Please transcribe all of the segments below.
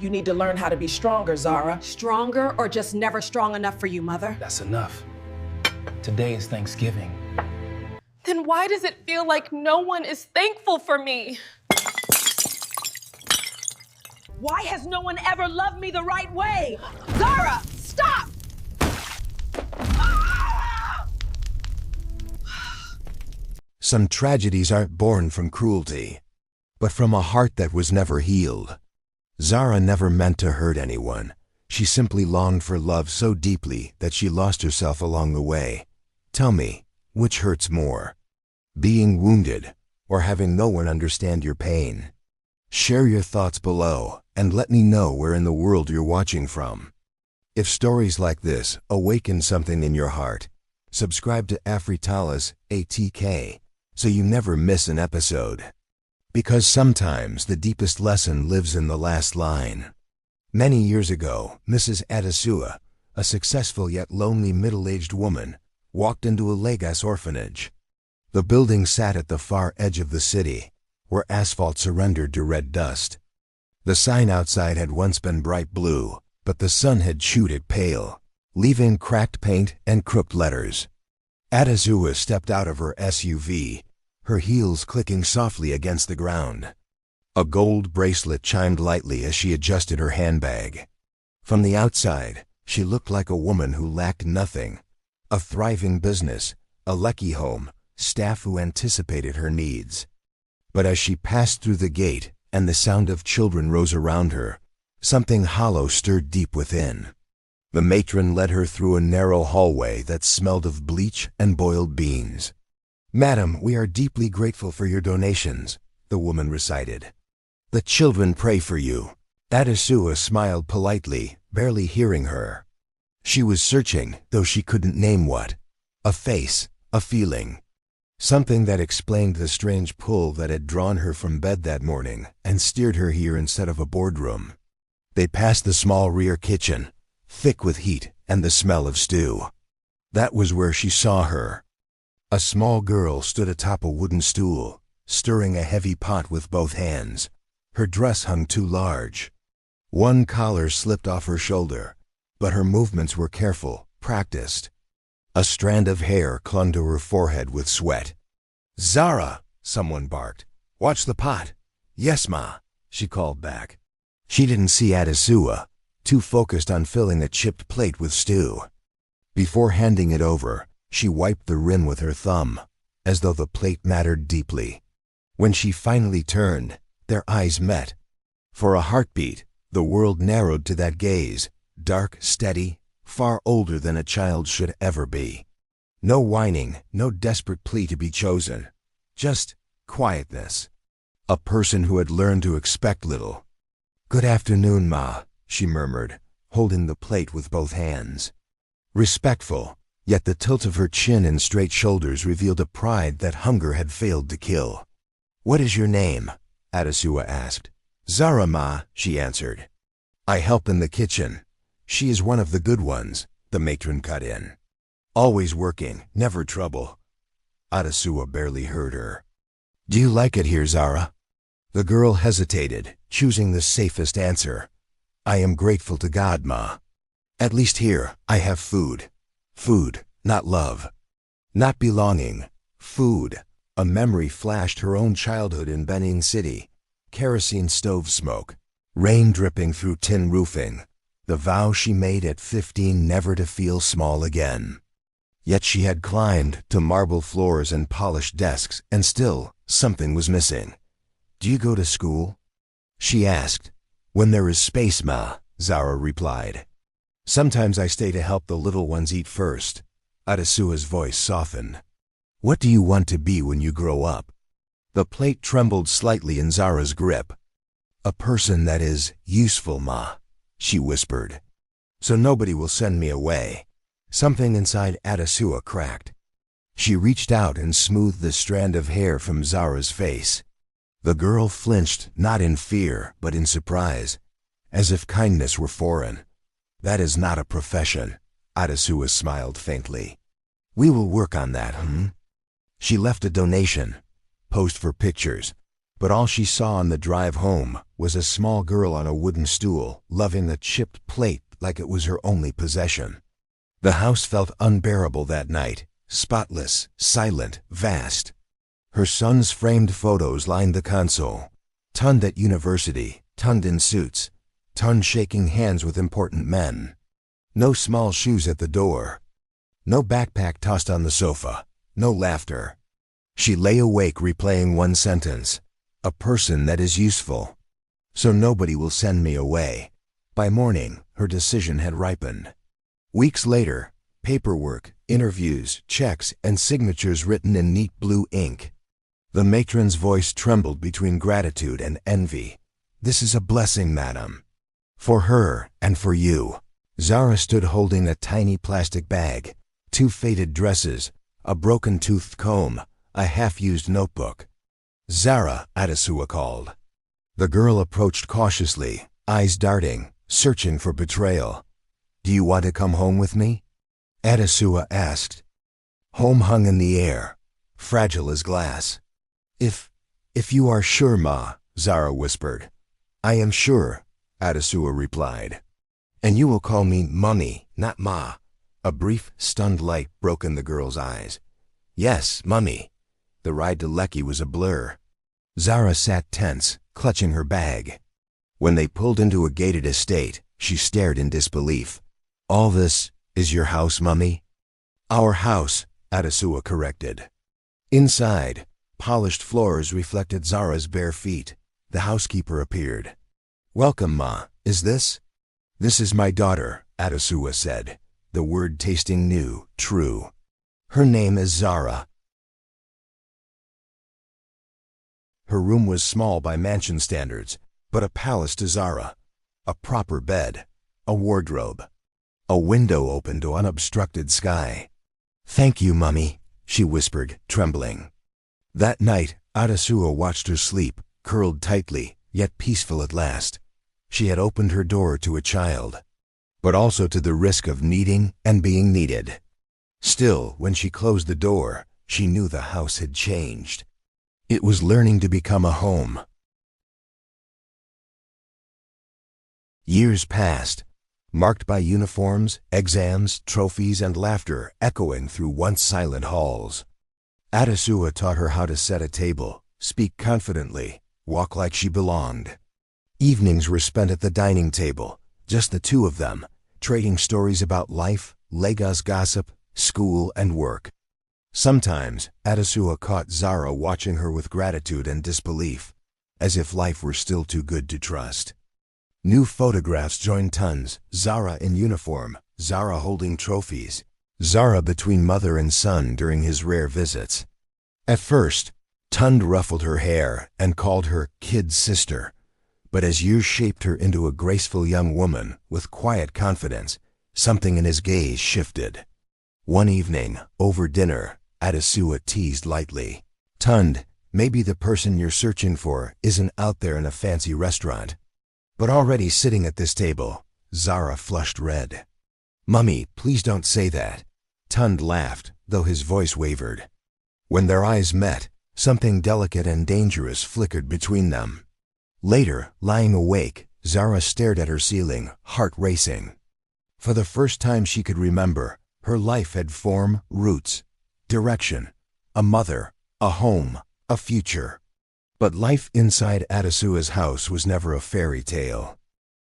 You need to learn how to be stronger, Zara. Stronger or just never strong enough for you, Mother? That's enough. Today is Thanksgiving. Then why does it feel like no one is thankful for me? Why has no one ever loved me the right way? Zara, stop! Some tragedies aren't born from cruelty, but from a heart that was never healed. Zara never meant to hurt anyone. She simply longed for love so deeply that she lost herself along the way. Tell me, which hurts more? Being wounded or having no one understand your pain? Share your thoughts below and let me know where in the world you're watching from. If stories like this awaken something in your heart, subscribe to Afritalis ATK so you never miss an episode. Because sometimes the deepest lesson lives in the last line. Many years ago, Mrs. Adesua, a successful yet lonely middle-aged woman, walked into a Lagos orphanage. The building sat at the far edge of the city, where asphalt surrendered to red dust. The sign outside had once been bright blue, but the sun had chewed it pale, leaving cracked paint and crooked letters. Adesua stepped out of her SUV, her heels clicking softly against the ground. A gold bracelet chimed lightly as she adjusted her handbag. From the outside, she looked like a woman who lacked nothing: a thriving business, a lucky home, staff who anticipated her needs. But as she passed through the gate and the sound of children rose around her, something hollow stirred deep within. The matron led her through a narrow hallway that smelled of bleach and boiled beans. "Madam, we are deeply grateful for your donations," the woman recited. "The children pray for you." Adesua smiled politely, barely hearing her. She was searching, though she couldn't name what. A face, a feeling. Something that explained the strange pull that had drawn her from bed that morning and steered her here instead of a boardroom. They passed the small rear kitchen, thick with heat and the smell of stew. That was where she saw her. A small girl stood atop a wooden stool, stirring a heavy pot with both hands. Her dress hung too large. One collar slipped off her shoulder, but her movements were careful, practiced. A strand of hair clung to her forehead with sweat. "Zara!" someone barked. "Watch the pot." "Yes, Ma," she called back. She didn't see Adesua, too focused on filling a chipped plate with stew. Before handing it over, she wiped the rim with her thumb, as though the plate mattered deeply. When she finally turned, their eyes met. For a heartbeat, the world narrowed to that gaze, dark, steady, far older than a child should ever be. No whining, no desperate plea to be chosen. Just quietness. A person who had learned to expect little. "Good afternoon, Ma," she murmured, holding the plate with both hands. Respectful, yet the tilt of her chin and straight shoulders revealed a pride that hunger had failed to kill. "What is your name?" Adesua asked. "Zara, Ma," she answered. "I help in the kitchen." "She is one of the good ones," the matron cut in. "Always working, never trouble." Adesua barely heard her. "Do you like it here, Zara?" The girl hesitated, choosing the safest answer. "I am grateful to God, Ma. At least here, I have food. Food, not love. Not belonging. Food." A memory flashed her own childhood in Benin City. Kerosene stove smoke. Rain dripping through tin roofing. The vow she made at 15 never to feel small again. Yet she had climbed to marble floors and polished desks, and still, something was missing. "Do you go to school?" she asked. "When there is space, Ma," Zara replied. "Sometimes I stay to help the little ones eat first." Adesua's voice softened. "What do you want to be when you grow up?" The plate trembled slightly in Zara's grip. "A person that is useful, Ma," she whispered. "So nobody will send me away." Something inside Adesua cracked. She reached out and smoothed the strand of hair from Zara's face. The girl flinched, not in fear, but in surprise, as if kindness were foreign. "That is not a profession," Adesua smiled faintly. "We will work on that, She left a donation. Posed for pictures. But all she saw on the drive home was a small girl on a wooden stool, loving the chipped plate like it was her only possession. The house felt unbearable that night, spotless, silent, vast. Her son's framed photos lined the console. Tund at university, Tund in suits, Tund shaking hands with important men. No small shoes at the door. No backpack tossed on the sofa. No laughter. She lay awake replaying one sentence. A person that is useful. So nobody will send me away. By morning, her decision had ripened. Weeks later, paperwork, interviews, checks, and signatures written in neat blue ink. The matron's voice trembled between gratitude and envy. This is a blessing, madam. For her and for you. Zara stood holding a tiny plastic bag, 2 faded dresses, a broken-toothed comb, a half-used notebook. Zara, Adesua called. The girl approached cautiously, eyes darting, searching for betrayal. Do you want to come home with me? Adesua asked. Home hung in the air, fragile as glass. If you are sure, Ma, Zara whispered. I am sure, Adesua replied. And you will call me Mummy, not Ma. A brief, stunned light broke in the girl's eyes. Yes, Mummy. The ride to Lekki was a blur. Zara sat tense, clutching her bag. When they pulled into a gated estate, she stared in disbelief. All this is your house, Mummy? Our house, Adesua corrected. Inside, polished floors reflected Zara's bare feet. The housekeeper appeared. Welcome, Ma. Is this? This is my daughter, Adesua said, the word tasting new, true. Her name is Zara. Her room was small by mansion standards, but a palace to Zara. A proper bed, a wardrobe. A window open to unobstructed sky. Thank you, Mummy, she whispered, trembling. That night, Adesua watched her sleep, curled tightly, yet peaceful at last. She had opened her door to a child, but also to the risk of needing and being needed. Still, when she closed the door, she knew the house had changed. It was learning to become a home. Years passed, marked by uniforms, exams, trophies, and laughter echoing through once silent halls. Adesua taught her how to set a table, speak confidently, walk like she belonged. Evenings were spent at the dining table, just the two of them, trading stories about life, Lagos gossip, school, and work. Sometimes, Adesua caught Zara watching her with gratitude and disbelief, as if life were still too good to trust. New photographs joined Tund's, Zara in uniform, Zara holding trophies, Zara between mother and son during his rare visits. At first, Tund ruffled her hair and called her kid sister, but as years shaped her into a graceful young woman with quiet confidence, something in his gaze shifted. One evening, over dinner, Adesua teased lightly. Tund, maybe the person you're searching for isn't out there in a fancy restaurant, but already sitting at this table. Zara flushed red. Mummy, please don't say that. Tund laughed, though his voice wavered. When their eyes met, something delicate and dangerous flickered between them. Later, lying awake, Zara stared at her ceiling, heart racing. For the first time she could remember, her life had form, roots, direction, a mother, a home, a future. But life inside Adesua's house was never a fairy tale.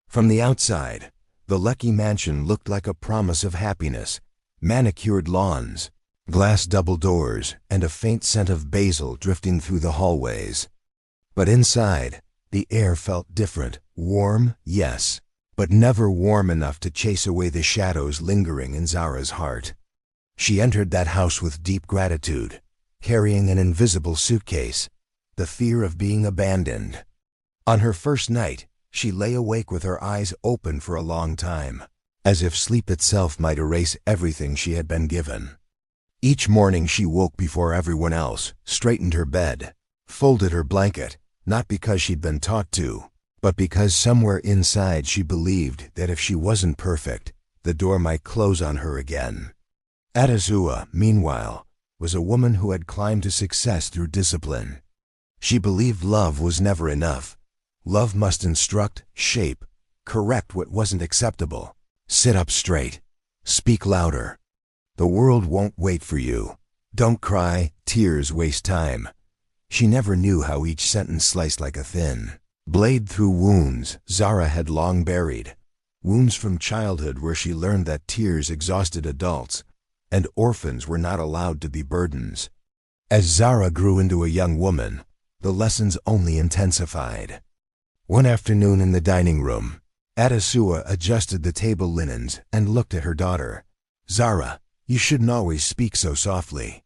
From the outside, the Lekki mansion looked like a promise of happiness, manicured lawns, glass double doors, and a faint scent of basil drifting through the hallways. But inside, the air felt different, warm, yes, but never warm enough to chase away the shadows lingering in Zara's heart. She entered that house with deep gratitude, carrying an invisible suitcase, the fear of being abandoned. On her first night, she lay awake with her eyes open for a long time, as if sleep itself might erase everything she had been given. Each morning she woke before everyone else, straightened her bed, folded her blanket, not because she'd been taught to, but because somewhere inside she believed that if she wasn't perfect, the door might close on her again. Adesua, meanwhile, was a woman who had climbed to success through discipline. She believed love was never enough. Love must instruct, shape, correct what wasn't acceptable. Sit up straight. Speak louder. The world won't wait for you. Don't cry, tears waste time. She never knew how each sentence sliced like a thin blade through wounds Zara had long buried. Wounds from childhood where she learned that tears exhausted adults, and orphans were not allowed to be burdens. As Zara grew into a young woman, the lessons only intensified. One afternoon in the dining room, Adesua adjusted the table linens and looked at her daughter. "Zara, you shouldn't always speak so softly.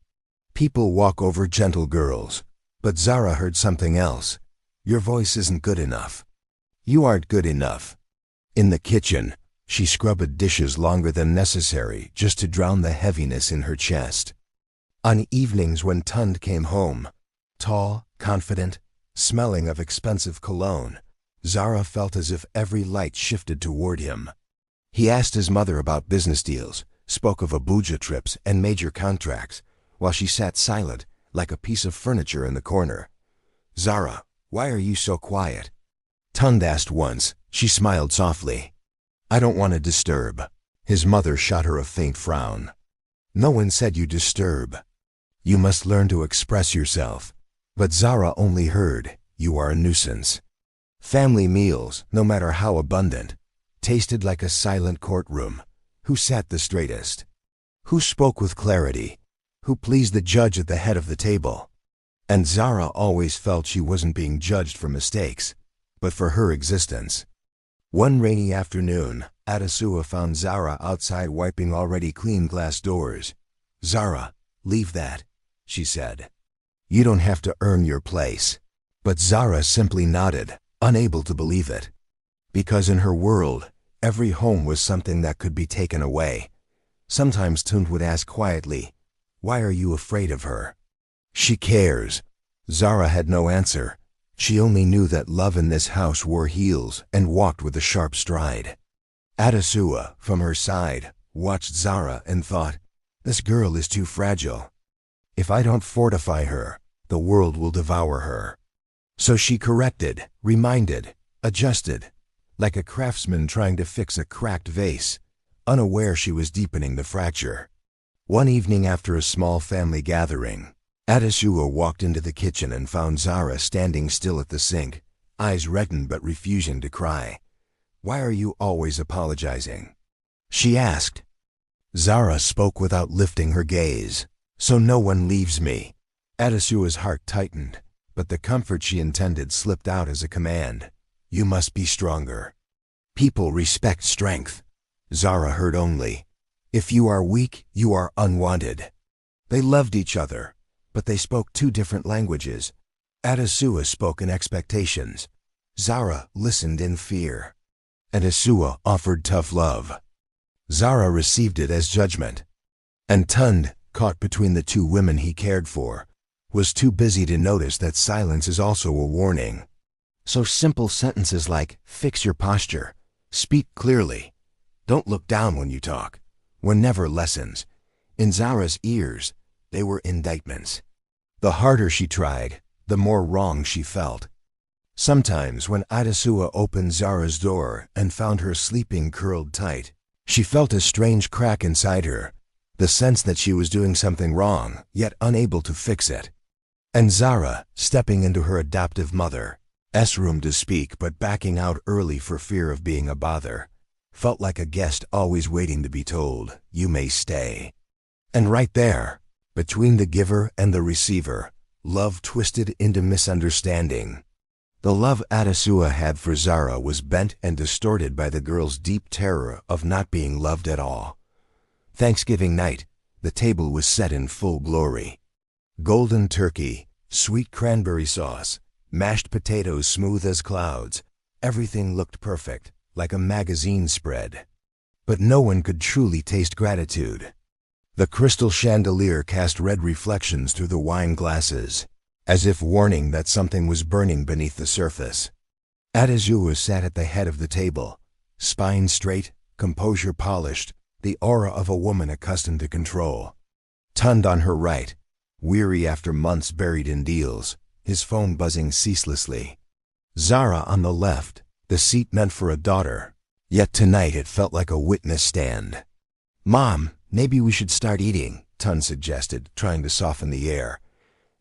People walk over gentle girls." But Zara heard something else. "Your voice isn't good enough. You aren't good enough." In the kitchen, she scrubbed dishes longer than necessary just to drown the heaviness in her chest. On evenings when Tund came home, tall, confident, smelling of expensive cologne, Zara felt as if every light shifted toward him. He asked his mother about business deals, spoke of Abuja trips and major contracts, while she sat silent, like a piece of furniture in the corner. "Zara, why are you so quiet?" Tund asked once. She smiled softly. "I don't want to disturb." His mother shot her a faint frown. "No one said you disturb. You must learn to express yourself." But Zara only heard, "You are a nuisance." Family meals, no matter how abundant, tasted like a silent courtroom. Who sat the straightest? Who spoke with clarity? Who pleased the judge at the head of the table? And Zara always felt she wasn't being judged for mistakes, but for her existence. One rainy afternoon, Adesua found Zara outside wiping already clean glass doors. "Zara, leave that," she said. "You don't have to earn your place." But Zara simply nodded, unable to believe it. Because in her world, every home was something that could be taken away. Sometimes Tund would ask quietly, "Why are you afraid of her?" "She cares." Zara had no answer. She only knew that love in this house wore heels and walked with a sharp stride. Adesua, from her side, watched Zara and thought, "This girl is too fragile. If I don't fortify her, the world will devour her." So she corrected, reminded, adjusted, like a craftsman trying to fix a cracked vase, unaware she was deepening the fracture. One evening after a small family gathering, Adesua walked into the kitchen and found Zara standing still at the sink, eyes reddened but refusing to cry. "Why are you always apologizing?" she asked. Zara spoke without lifting her gaze. "So no one leaves me." Adesua's heart tightened, but the comfort she intended slipped out as a command. "You must be stronger. People respect strength." Zara heard only, "If you are weak, you are unwanted." They loved each other, but they spoke two different languages. Adesua spoke in expectations. Zara listened in fear. Adesua offered tough love. Zara received it as judgment. And Tund, caught between the two women he cared for, was too busy to notice that silence is also a warning. So simple sentences like, "Fix your posture," "Speak clearly," "Don't look down when you talk," were never lessons. In Zara's ears, they were indictments. The harder she tried, the more wrong she felt. Sometimes when Adesua opened Zara's door and found her sleeping curled tight, she felt a strange crack inside her, the sense that she was doing something wrong, yet unable to fix it. And Zara, stepping into her adoptive mother's room to speak but backing out early for fear of being a bother, felt like a guest always waiting to be told, "You may stay." And right there, between the giver and the receiver, love twisted into misunderstanding. The love Adesua had for Zara was bent and distorted by the girl's deep terror of not being loved at all. Thanksgiving night, the table was set in full glory. Golden turkey, sweet cranberry sauce, mashed potatoes smooth as clouds, everything looked perfect, like a magazine spread. But no one could truly taste gratitude. The crystal chandelier cast red reflections through the wine glasses, as if warning that something was burning beneath the surface. Adesua sat at the head of the table, spine straight, composure polished, the aura of a woman accustomed to control. Tund on her right, weary after months buried in deals, his phone buzzing ceaselessly. Zara on the left, the seat meant for a daughter. Yet tonight it felt like a witness stand. "Mom, maybe we should start eating," Tun suggested, trying to soften the air.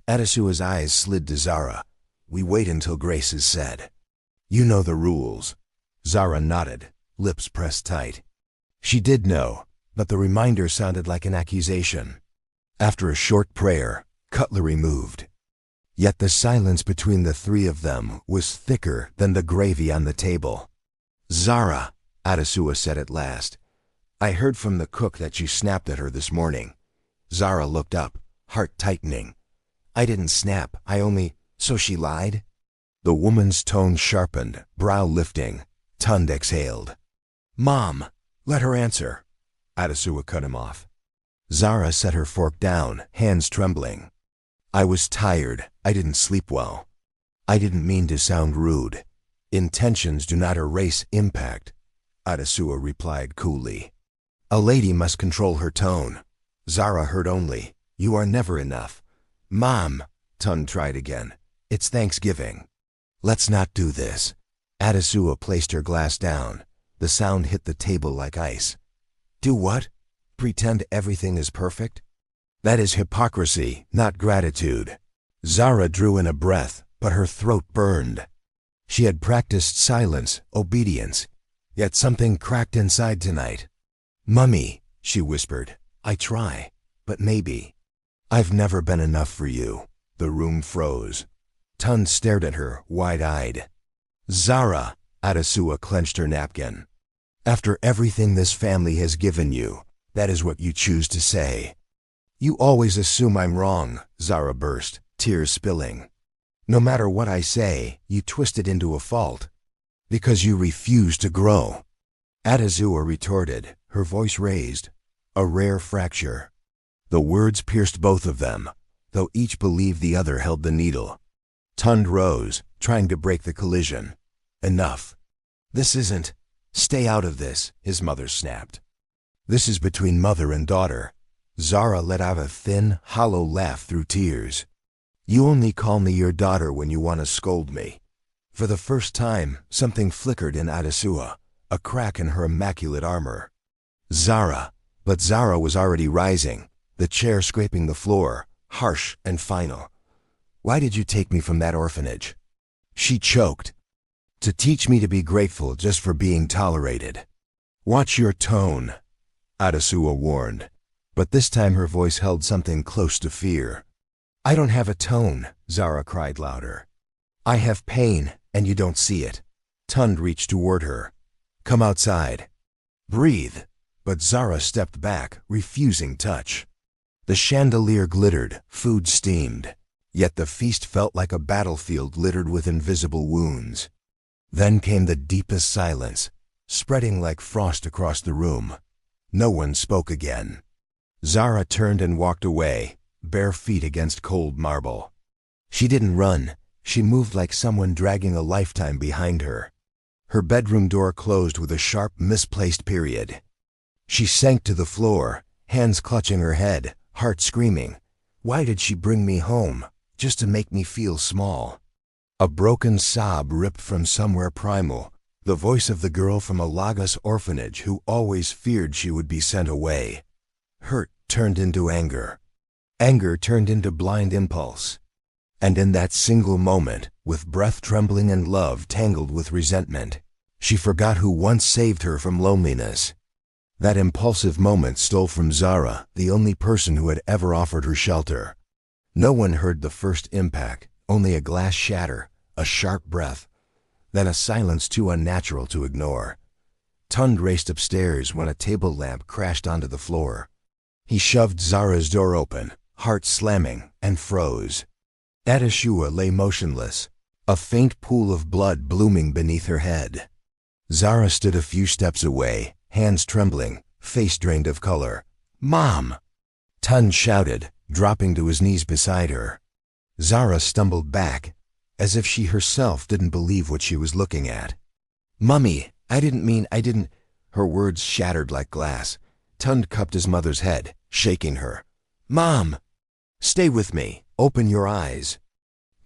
Adasua's eyes slid to Zara. "We wait until grace is said. You know the rules." Zara nodded, lips pressed tight. She did know, but the reminder sounded like an accusation. After a short prayer, cutlery moved. Yet the silence between the three of them was thicker than the gravy on the table. "Zara," Adasua said at last, "I heard from the cook that you snapped at her this morning." Zara looked up, heart tightening. "I didn't snap, so she lied?" The woman's tone sharpened, brow lifting. Tund exhaled. "Mom, let her answer." Adasua cut him off. Zara set her fork down, hands trembling. "I was tired. I didn't sleep well. I didn't mean to sound rude. Intentions do not erase impact," Adasua replied coolly. "A lady must control her tone." Zara heard only, "You are never enough." "Mom," Tund tried again, "it's Thanksgiving. Let's not do this." Adasua placed her glass down. The sound hit the table like ice. "Do what? Pretend everything is perfect? That is hypocrisy, not gratitude." Zara drew in a breath, but her throat burned. She had practiced silence, obedience, yet something cracked inside tonight. "Mummy," she whispered, "I try, but maybe. I've never been enough for you." The room froze. Tund stared at her, wide-eyed. "Zara," Adasua clenched her napkin. "After everything this family has given you, that is what you choose to say." "You always assume I'm wrong," Zara burst, tears spilling. "No matter what I say, you twist it into a fault. Because you refuse to grow." Adasua retorted, her voice raised. A rare fracture. The words pierced both of them, though each believed the other held the needle. Tund rose, trying to break the collision. "Enough. This isn't—" "Stay out of this," his mother snapped. "This is between mother and daughter." Zara let out a thin, hollow laugh through tears. "You only call me your daughter when you want to scold me." For the first time, something flickered in Adasua, a crack in her immaculate armor. "Zara," but Zara was already rising, the chair scraping the floor, harsh and final. "Why did you take me from that orphanage?" She choked. "To teach me to be grateful just for being tolerated." "Watch your tone," Adasua warned, but this time her voice held something close to fear. "I don't have a tone," Zara cried louder. "I have pain, and you don't see it." Tund reached toward her. "Come outside. Breathe." But Zara stepped back, refusing touch. The chandelier glittered, food steamed, yet the feast felt like a battlefield littered with invisible wounds. Then came the deepest silence, spreading like frost across the room. No one spoke again. Zara turned and walked away, bare feet against cold marble. She didn't run. She moved like someone dragging a lifetime behind her. Her bedroom door closed with a sharp, misplaced period. She sank to the floor, hands clutching her head, heart screaming. Why did she bring me home? Just to make me feel small. A broken sob ripped from somewhere primal, the voice of the girl from a Lagos orphanage who always feared she would be sent away. Hurt turned into anger. Anger turned into blind impulse. And in that single moment, with breath trembling and love tangled with resentment, she forgot who once saved her from loneliness. That impulsive moment stole from Zara, the only person who had ever offered her shelter. No one heard the first impact, only a glass shatter, a sharp breath, then a silence too unnatural to ignore. Tund raced upstairs when a table lamp crashed onto the floor. He shoved Zara's door open, heart slamming, and froze. Adasua lay motionless, a faint pool of blood blooming beneath her head. Zara stood a few steps away, hands trembling, face drained of color. "Mom!" Tund shouted, dropping to his knees beside her. Zara stumbled back, as if she herself didn't believe what she was looking at. "Mummy, I didn't." Her words shattered like glass. Tund cupped his mother's head, shaking her. "Mom! Stay with me. Open your eyes."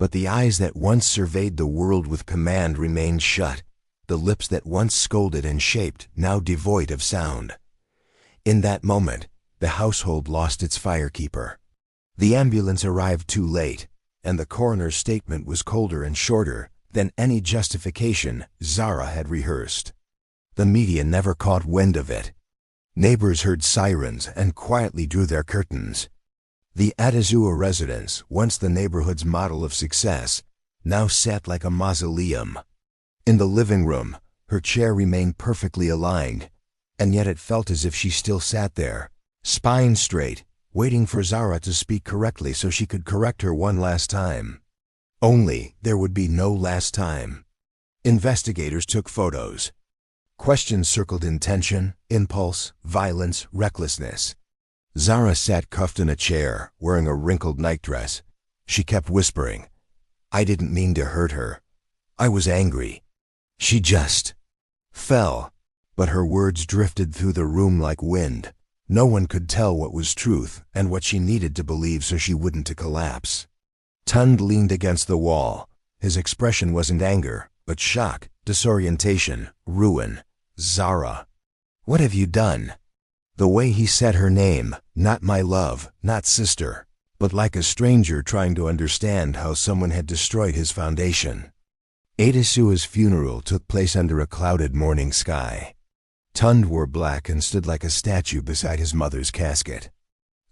But the eyes that once surveyed the world with command remained shut, the lips that once scolded and shaped now devoid of sound. In that moment, the household lost its firekeeper. The ambulance arrived too late, and the coroner's statement was colder and shorter than any justification Zara had rehearsed. The media never caught wind of it. Neighbors heard sirens and quietly drew their curtains. The Adazua residence, once the neighborhood's model of success, now sat like a mausoleum. In the living room, her chair remained perfectly aligned, and yet it felt as if she still sat there, spine straight, waiting for Zara to speak correctly so she could correct her one last time. Only there would be no last time. Investigators took photos. Questions circled intention, impulse, violence, recklessness. Zara sat cuffed in a chair, wearing a wrinkled nightdress. She kept whispering, "I didn't mean to hurt her. I was angry." She just fell, but her words drifted through the room like wind. No one could tell what was truth and what she needed to believe so she wouldn't collapse. Tund leaned against the wall. His expression wasn't anger, but shock, disorientation, ruin. "Zara, what have you done?" The way he said her name, not my love, not sister, but like a stranger trying to understand how someone had destroyed his foundation. Adasua's funeral took place under a clouded morning sky. Tund wore black and stood like a statue beside his mother's casket.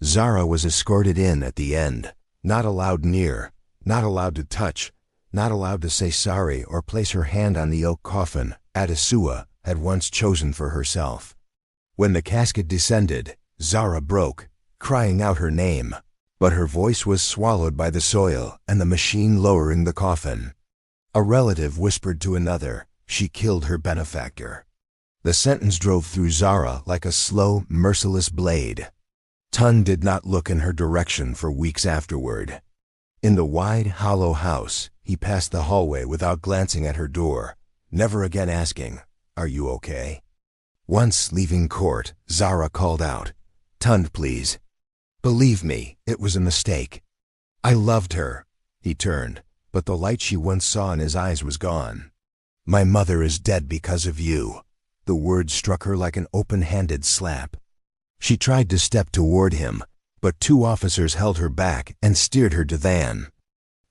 Zara was escorted in at the end, not allowed near, not allowed to touch, not allowed to say sorry or place her hand on the oak coffin Adasua had once chosen for herself. When the casket descended, Zara broke, crying out her name, but her voice was swallowed by the soil and the machine lowering the coffin. A relative whispered to another, "She killed her benefactor." The sentence drove through Zara like a slow, merciless blade. Tund did not look in her direction for weeks afterward. In the wide, hollow house, he passed the hallway without glancing at her door, never again asking, "Are you okay?" Once leaving court, Zara called out, "Tund, please. Believe me, it was a mistake. I loved her." He turned, but the light she once saw in his eyes was gone. "My mother is dead because of you." The words struck her like an open-handed slap. She tried to step toward him, but two officers held her back and steered her divan.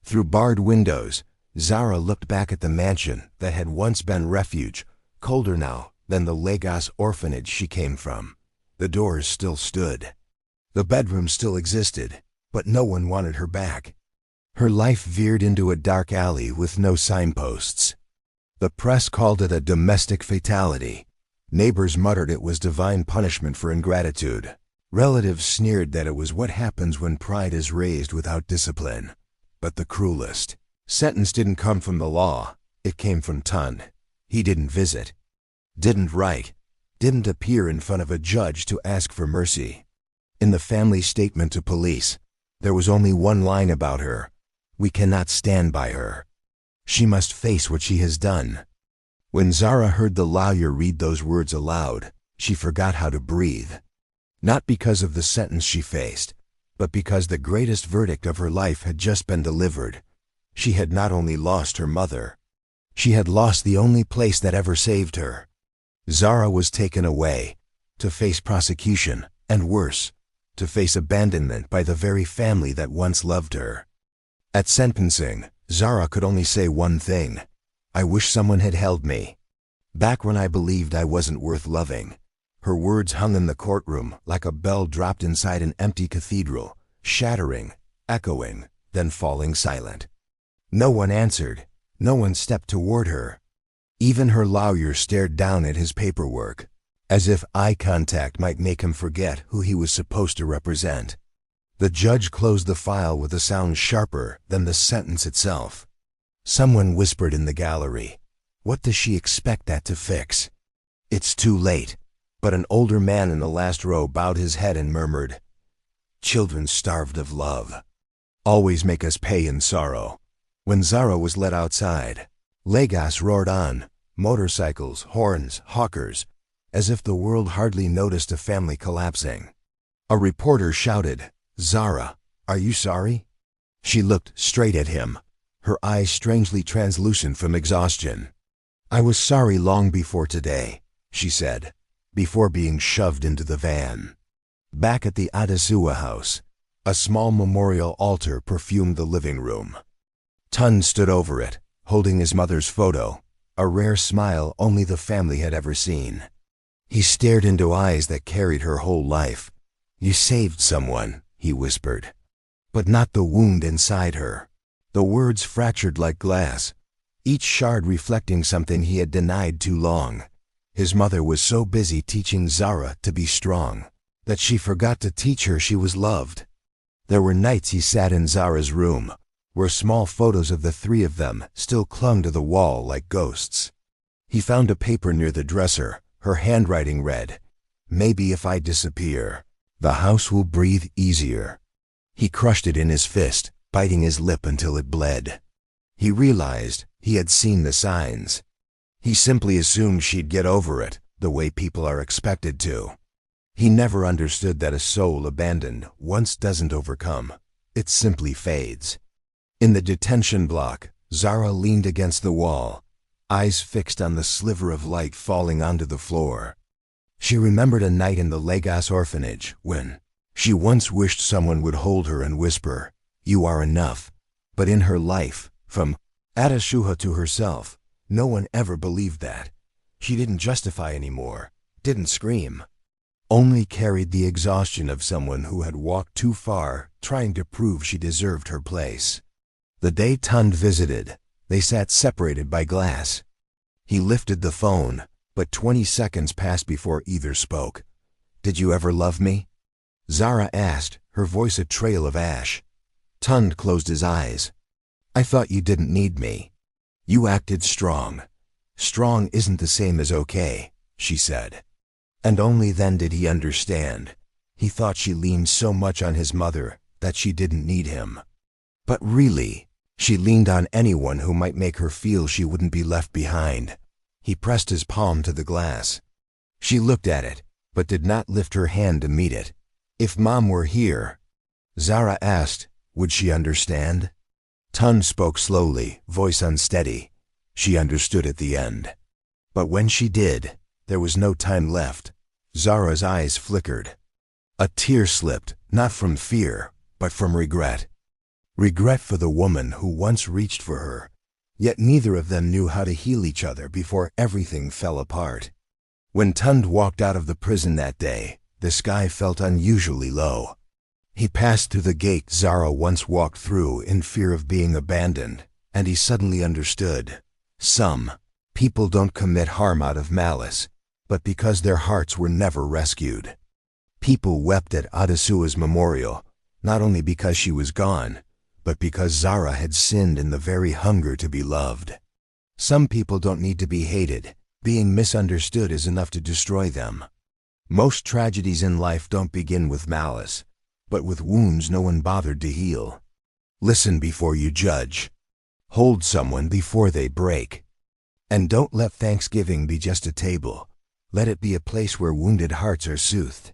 Through barred windows, Zara looked back at the mansion that had once been refuge, colder now than the Lagos orphanage she came from. The doors still stood. The bedroom still existed, but no one wanted her back. Her life veered into a dark alley with no signposts. The press called it a domestic fatality. Neighbors muttered it was divine punishment for ingratitude. Relatives sneered that it was what happens when pride is raised without discipline. But the cruelest sentence didn't come from the law. It came from Tund. He didn't visit, didn't write, didn't appear in front of a judge to ask for mercy. In the family statement to police, there was only one line about her: "We cannot stand by her. She must face what she has done." When Zara heard the lawyer read those words aloud, she forgot how to breathe. Not because of the sentence she faced, but because the greatest verdict of her life had just been delivered. She had not only lost her mother, she had lost the only place that ever saved her. Zara was taken away, to face prosecution, and worse, to face abandonment by the very family that once loved her. At sentencing, Zara could only say one thing: "I wish someone had held me back when I believed I wasn't worth loving." Her words hung in the courtroom like a bell dropped inside an empty cathedral, shattering, echoing, then falling silent. No one answered. No one stepped toward her. Even her lawyer stared down at his paperwork, as if eye contact might make him forget who he was supposed to represent. The judge closed the file with a sound sharper than the sentence itself. Someone whispered in the gallery, "What does she expect that to fix?" "It's too late." But an older man in the last row bowed his head and murmured, "Children starved of love always make us pay in sorrow." When Zara was led outside, Lagos roared on, motorcycles, horns, hawkers, as if the world hardly noticed a family collapsing. A reporter shouted, "Zara, are you sorry?" She looked straight at him, her eyes strangely translucent from exhaustion. "I was sorry long before today," she said, before being shoved into the van. Back at the Adesua house, a small memorial altar perfumed the living room. Tun stood over it, holding his mother's photo, a rare smile only the family had ever seen. He stared into eyes that carried her whole life. "You saved someone," he whispered. "But not the wound inside her." The words fractured like glass, each shard reflecting something he had denied too long. His mother was so busy teaching Zara to be strong that she forgot to teach her she was loved. There were nights he sat in Zara's room, where small photos of the three of them still clung to the wall like ghosts. He found a paper near the dresser. Her handwriting read, "Maybe if I disappear, the house will breathe easier." He crushed it in his fist, biting his lip until it bled. He realized he had seen the signs. He simply assumed she'd get over it, the way people are expected to. He never understood that a soul abandoned once doesn't overcome. It simply fades. In the detention block, Zara leaned against the wall, eyes fixed on the sliver of light falling onto the floor. She remembered a night in the Lagos orphanage when she once wished someone would hold her and whisper, "You are enough." But in her life, from Adesua to herself, no one ever believed that. She didn't justify anymore, didn't scream, only carried the exhaustion of someone who had walked too far trying to prove she deserved her place. The day Tund visited, they sat separated by glass. He lifted the phone, but 20 seconds passed before either spoke. "Did you ever love me?" Zara asked, her voice a trail of ash. Tund closed his eyes. "I thought you didn't need me. You acted strong." "Strong isn't the same as okay," she said. And only then did he understand. He thought she leaned so much on his mother that she didn't need him. But really, she leaned on anyone who might make her feel she wouldn't be left behind. He pressed his palm to the glass. She looked at it, but did not lift her hand to meet it. "If Mom were here," Zara asked, "would she understand?" Tun spoke slowly, voice unsteady. She understood at the end. But when she did, there was no time left. Zara's eyes flickered. A tear slipped, not from fear, but from regret. Regret for the woman who once reached for her. Yet neither of them knew how to heal each other before everything fell apart. When Tund walked out of the prison that day, the sky felt unusually low. He passed through the gate Zara once walked through in fear of being abandoned, and he suddenly understood. Some people don't commit harm out of malice, but because their hearts were never rescued. People wept at Adesua's memorial, not only because she was gone, but because Zara had sinned in the very hunger to be loved. Some people don't need to be hated. Being misunderstood is enough to destroy them. Most tragedies in life don't begin with malice, but with wounds no one bothered to heal. Listen before you judge. Hold someone before they break. And don't let Thanksgiving be just a table. Let it be a place where wounded hearts are soothed.